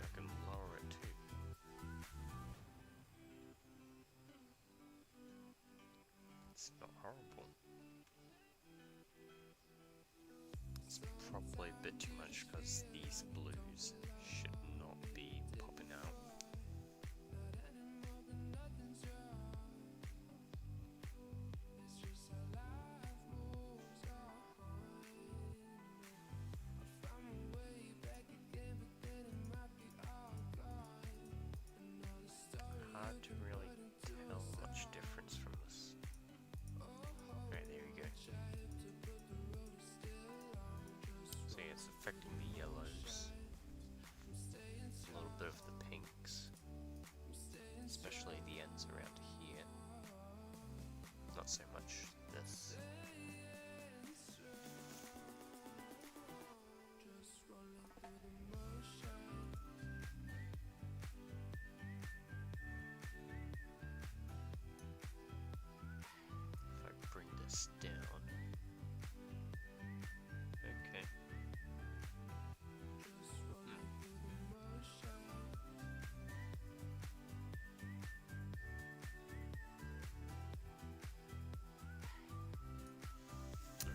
I can lower it too. It's not horrible. probably a bit too much because these blues should not be popping out. Hard to really tell much difference from this. Right, there we go. So yeah, it's affecting the yellows, a little bit of the pinks, especially the ends around here. Not so much this. If I bring this down. Okay.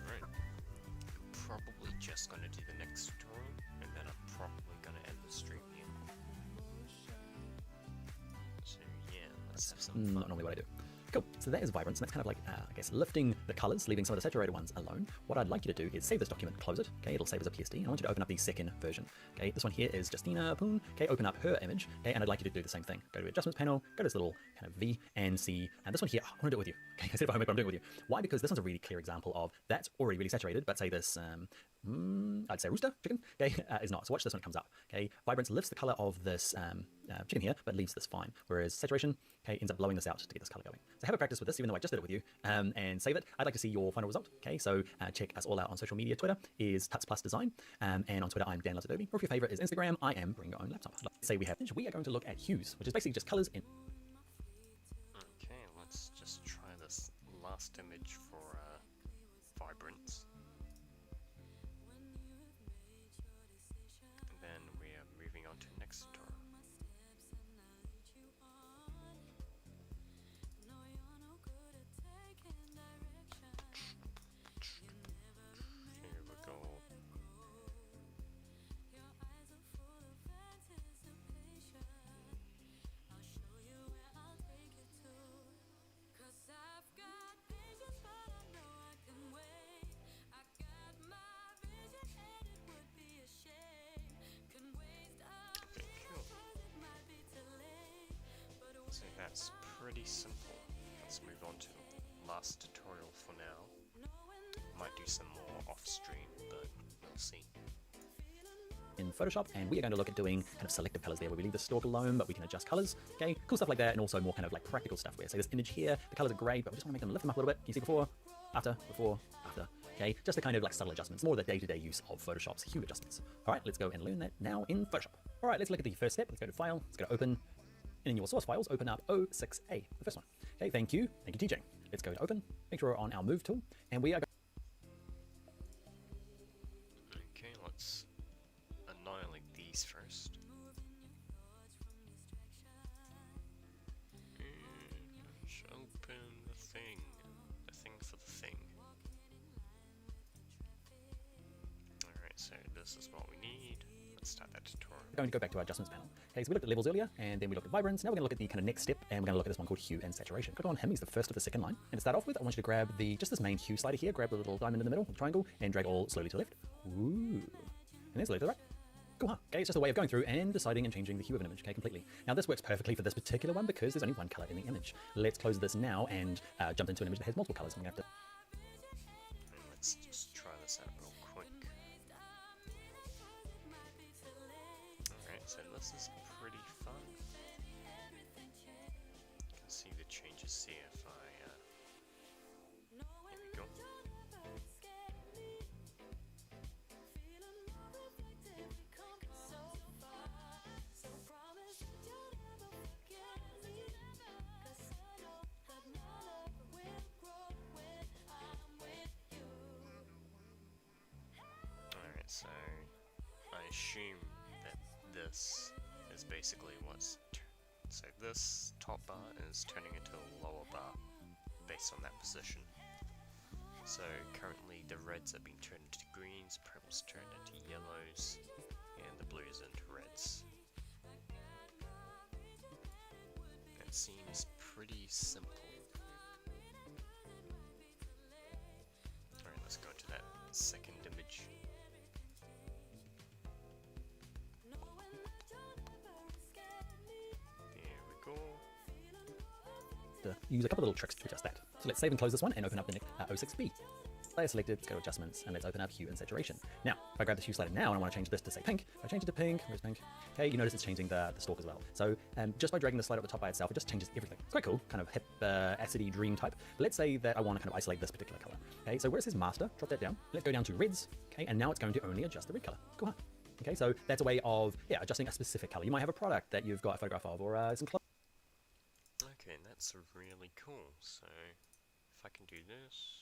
Alright. I'm probably just gonna do the next tutorial, and then I'm probably gonna end the stream here. So yeah, let's have some fun. Not normally what I do. Cool, so that is Vibrance, and that's kind of like, I guess, lifting the colors, leaving some of the saturated ones alone. What I'd like you to do is save this document, close it, okay, it'll save as a PSD, and I want you to open up the second version. Okay, this one here is Justina Poon, okay, open up her image, okay, and I'd like you to do the same thing. Go to Adjustments panel, go to this little kind of V, and see, and this one here, I want to do it with you, okay, I said if I homework, but I'm doing it with you. Why? Because this one's a really clear example of, that's already really saturated, but say this, I'd say rooster chicken, okay, is not. So watch this when it comes up, okay. Vibrance lifts the color of this chicken here, but leaves this fine, whereas saturation, okay, ends up blowing this out to get this color going. So have a practice with this, even though I just did it with you, and save it. I'd like to see your final result, okay, so check us all out on social media. Twitter is Tuts Plus Design, and on Twitter I'm Dan Loves Adobe, or if your favorite is Instagram, I am Bring Your Own Laptop. Let's say we are going to look at hues, which is basically just colors in. Okay, let's just try this last image for Vibrance. And then we are moving on to next tutorial. Here we go. Okay, cool. So that's pretty simple. Let's move on to the last tutorial for now. Might do some more off stream, but we'll see. In Photoshop, and we are going to look at doing kind of selective colors there, where we leave the stalk alone, but we can adjust colors, okay, cool stuff like that, and also more kind of like practical stuff where, say, this image here, the colors are great, but we just want to make them lift them up a little bit. Can you see before, after, okay, just the kind of like subtle adjustments, more the day-to-day use of Photoshop's hue adjustments. All right, let's go and learn that now in Photoshop. All right, let's look at the first step. Let's go to File, let's go to Open, and in your source files, open up O6A, the first one. Okay, thank you, TJ. Let's go to Open, make sure we're on our Move tool, and we are Okay, let's annihilate these first. Let's open the thing for the thing. Alright, so this is what we need. Let's start that tutorial. going to go back to our adjustments panel. Okay, so we looked at levels earlier, and then we looked at vibrance. Now we're going to look at the kind of next step, and we're going to look at this one called hue and saturation. Click on him, he's the first of the second line. And to start off with, I want you to grab just this main hue slider here, grab the little diamond in the middle, the triangle, and drag all slowly to the left. Ooh. And then slowly to the right. Cool, huh? Okay, it's just a way of going through and deciding and changing the hue of an image, okay, completely. Now this works perfectly for this particular one because there's only one color in the image. Let's close this now and jump into an image that has multiple colors. I'm going to have to... And let's just try this out real quick. Alright, so this is pretty fun. You can see the changes here if I, here we go. Alright, so I assume that this is basically what's so this top bar is turning into a lower bar based on that position. So currently the reds have been turned into greens, purples turned into yellows, and the blues into reds. It seems pretty simple. Alright, let's go to that second image. There we go. To use a couple of little tricks to adjust that. So let's save and close this one and open up the O6B. Layer selected, let's go to adjustments, and let's open up hue and saturation. Now, if I grab the hue slider now and I want to change this to say pink, if I change it to pink, where's pink? Okay, you notice it's changing the stalk as well. So just by dragging the slider at the top by itself, it just changes everything. It's quite cool, kind of hip, acidy dream type. But let's say that I want to kind of isolate this particular color. Okay, so where it says master, drop that down. Let's go down to reds. Okay, and now it's going to only adjust the red color. Cool, huh? Okay, so that's a way of adjusting a specific color. You might have a product that you've got a photograph of, or some clothes. Okay, that's really cool. So if I can do this.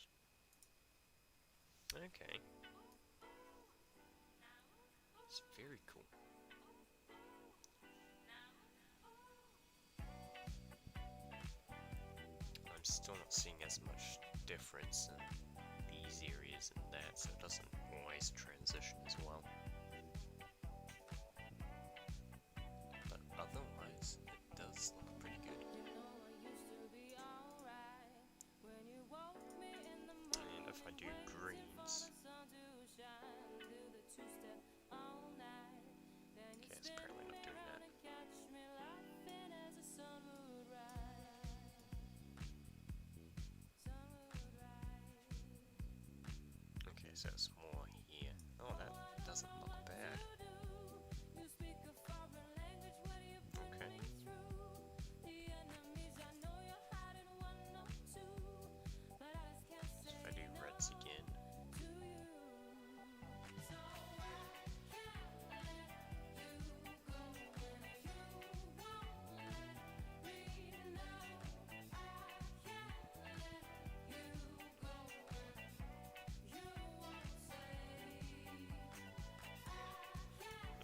Okay. It's very cool. I'm still not seeing as much difference in these areas and that, so it doesn't always transition as well. But otherwise, it does look pretty good. And if I do greens, okay, it's apparently not doing that. Okay, so it's more here. Oh, that doesn't look bad. Okay. So if I do reds again.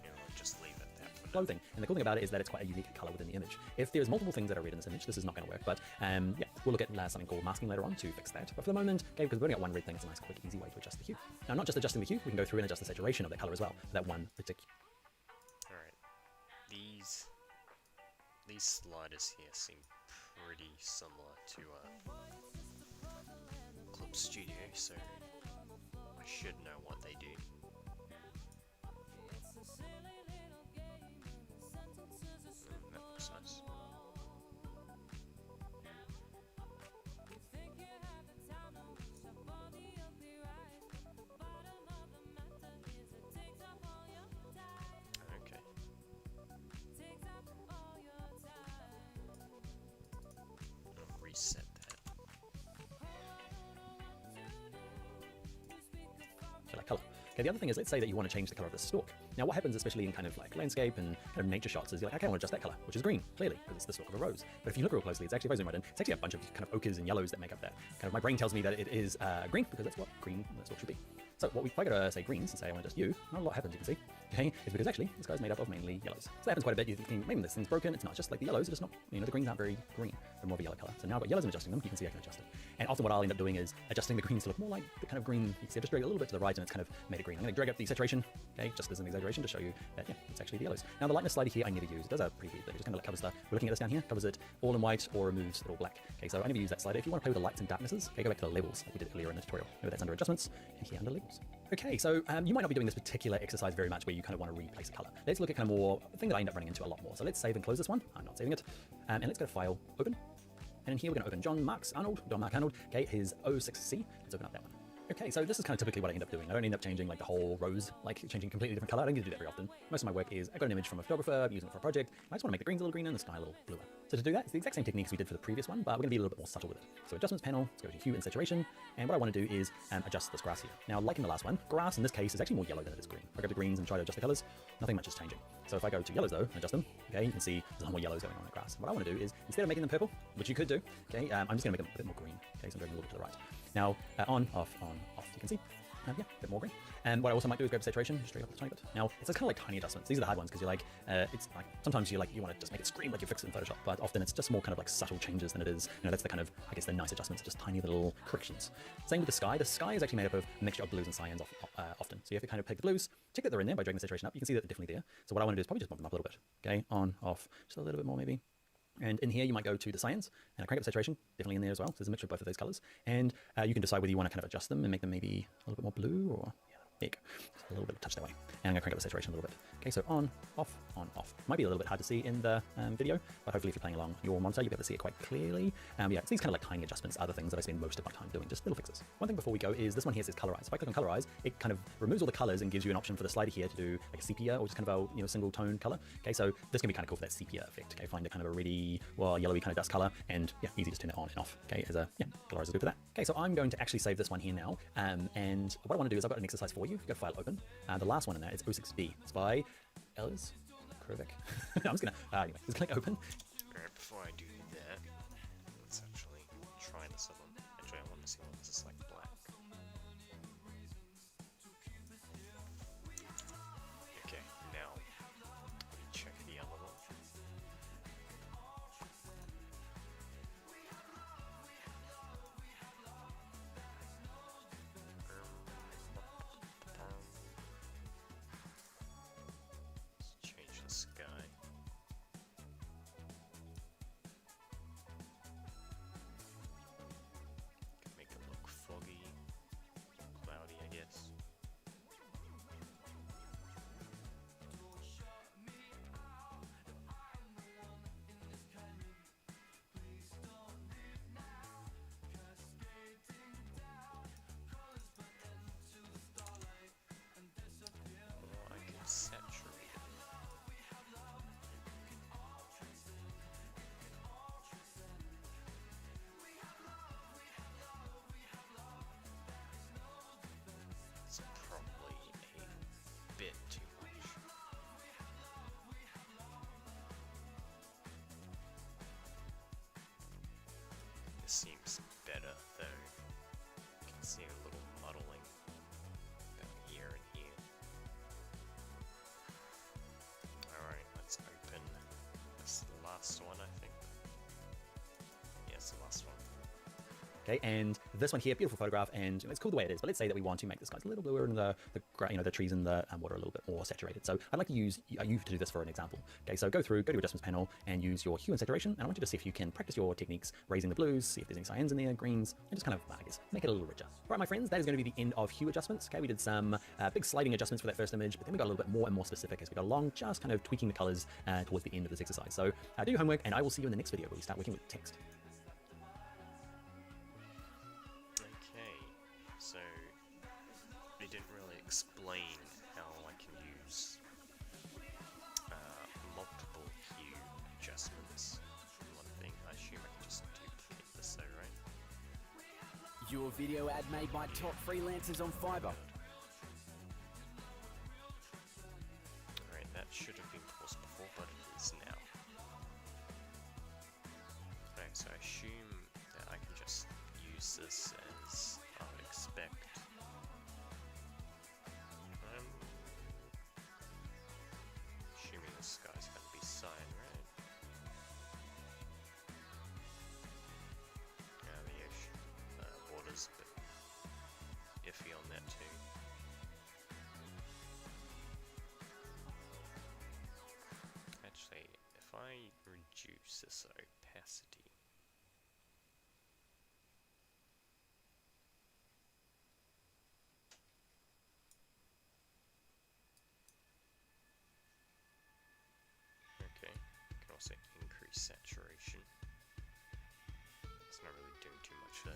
Yeah, I'll just leave it at that for now. Clothing. And the cool thing about it is that it's quite a unique color within the image. If there's multiple things that are red in this image, this is not going to work. But yeah, we'll look at something called masking later on to fix that. But for the moment, okay, because we've only got one red thing, it's a nice, quick, easy way to adjust the hue. Now, not just adjusting the hue, we can go through and adjust the saturation of that color as well for that one particular. Alright, these sliders here seem pretty similar to Clip Studio, so I should know what they do. That looks nice. Okay. I'll reset that. So like color. Okay, the other thing is, let's say that you want to change the color of the stalk. Now, what happens, especially in kind of like landscape and kind of nature shots, is you're like, okay, I want to adjust that color, which is green, clearly, because it's the stalk of a rose. But if you look real closely, it's actually, if I zoom right in, it's actually a bunch of kind of ochres and yellows that make up that. Kind of my brain tells me that it is green, because that's what green stalk should be. So what if I go to say greens and say I want to adjust you, not a lot happens, you can see. Okay, it's because actually this guy's made up of mainly yellows. So that happens quite a bit. You think maybe this thing's broken. It's not, just like the yellows, it's just not, the greens aren't very green. They're more of a yellow color. So now I've got yellows and adjusting them, you can see I can adjust it. And often what I'll end up doing is adjusting the greens to look more like the kind of green. You can see I just drag it a little bit to the right and it's kind of made it green. I'm going to drag up the saturation, okay, just as an exaggeration to show you that, yeah, it's actually the yellows. Now the lightness slider here I never use. It does a pretty good thing. It just kind of like covers the, we're looking at this down here, covers it all in white or removes it all black. Okay, so I never use that slider. If you want to play with the lights and darknesses, okay, go back to the levels like we did earlier in the tutorial. Maybe that's under adjustments and here under levels. Okay, so you might not be doing this particular exercise very much where you kind of want to replace a color. Let's look at kind of more, a thing that I end up running into a lot more. So let's save and close this one. I'm not saving it. And let's go to File, Open. And in here we're going to open John Mark Arnold, okay, his O6C. Let's open up that one. Okay, so this is kind of typically what I end up doing. I don't end up changing like the whole rose, like changing completely different color. I don't get to do that very often. Most of my work is I've got an image from a photographer, I'm using it for a project. I just want to make the greens a little greener and the sky a little bluer. So to do that, it's the exact same techniques we did for the previous one, but we're going to be a little bit more subtle with it. So adjustments panel, let's go to hue and saturation. And what I want to do is adjust this grass here. Now, like in the last one, grass in this case is actually more yellow than it is green. If I go to greens and try to adjust the colors, nothing much is changing. So if I go to yellows though, and adjust them, okay, you can see there's a lot more yellows going on in the grass. What I want to do is, instead of making them purple, which you could do, okay, I'm just going to make them a bit more green. Okay, so I'm going a little bit to the right. Now, on, off, you can see. yeah, a bit more green. And what I also might do is grab saturation straight up a tiny bit. Now, it's kind of like tiny adjustments. These are the hard ones because you're like, it's like sometimes you want to just make it scream like you fix it in Photoshop, but often it's just more kind of like subtle changes than it is. That's the kind of, I guess, the nice adjustments, just tiny little corrections. Same with the sky. The sky is actually made up of a mixture of blues and cyans often. So you have to kind of pick the blues, check that they're in there by dragging the saturation up. You can see that they're definitely there. So what I want to do is probably just bump them up a little bit. Okay, on, off, just a little bit more maybe. And in here, you might go to the cyans, and I crank up saturation, definitely in there as well. So there's a mixture of both of those colors. And you can decide whether you want to kind of adjust them and make them maybe a little bit more blue or, yeah, there you go. Just a little bit of touch that way. And I'm going to crank up the saturation a little bit. Okay, so on, off, on, off. Might be a little bit hard to see in the video, but hopefully if you're playing along your monitor, you'll be able to see it quite clearly. Yeah, it's these kind of like tiny adjustments are the things that I spend most of my time doing, just little fixes. One thing before we go is this one here says colorize. If I click on colorize, it kind of removes all the colors and gives you an option for the slider here to do like a sepia or just kind of a single tone color. Okay, so this can be kind of cool for that sepia effect. Okay, find a kind of a reddy, well, yellowy kind of dust color, and yeah, easy to turn it on and off. Okay, as a colorize is good for that. Okay, so I'm going to actually save this one here now, and what I want to do is I've got an exercise for you. If you go to File, Open. The last one in that is 06B. It's by Ellis Krovic. I'm just gonna anyway, just click Open. Alright, before I do that, let's actually try this other one. Actually, I want to see what this is like black. Okay, now let me check the other one. Let's change the sky. Can make it look foggy, cloudy, I guess. Or I can saturate it. It's probably a bit too much. This seems better though. You can see a little muddling down here and here. Alright, let's open this last one, I think. Yes, the last one. Okay, and this one here, beautiful photograph, and it's cool the way it is. But let's say that we want to make this guy's a little bluer and the trees and the water a little bit more saturated. So I'd like to use you to do this for an example. Okay, so go to your adjustments panel and use your hue and saturation. And I want you to see if you can practice your techniques, raising the blues, see if there's any cyans in there, greens, and just kind of, I guess, make it a little richer. All right, my friends, that is going to be the end of hue adjustments. Okay, we did some big sliding adjustments for that first image, but then we got a little bit more and more specific as we got along, just kind of tweaking the colors towards the end of this exercise. So do your homework, and I will see you in the next video where we start working with text. Okay, so they didn't really explain how I can use multiple hue adjustments from one thing. I assume I can just duplicate this though, right? Your video ad made by top freelancers on Fiverr. Alright, that should have been paused before, but it is now. Alright, so I assume that I can just use this as I would expect. Assuming the sky's going to be cyan, right? The ocean, water's a bit iffy on that too. Actually, if I reduce this opacity, okay, can also increase saturation. It's not really doing too much there.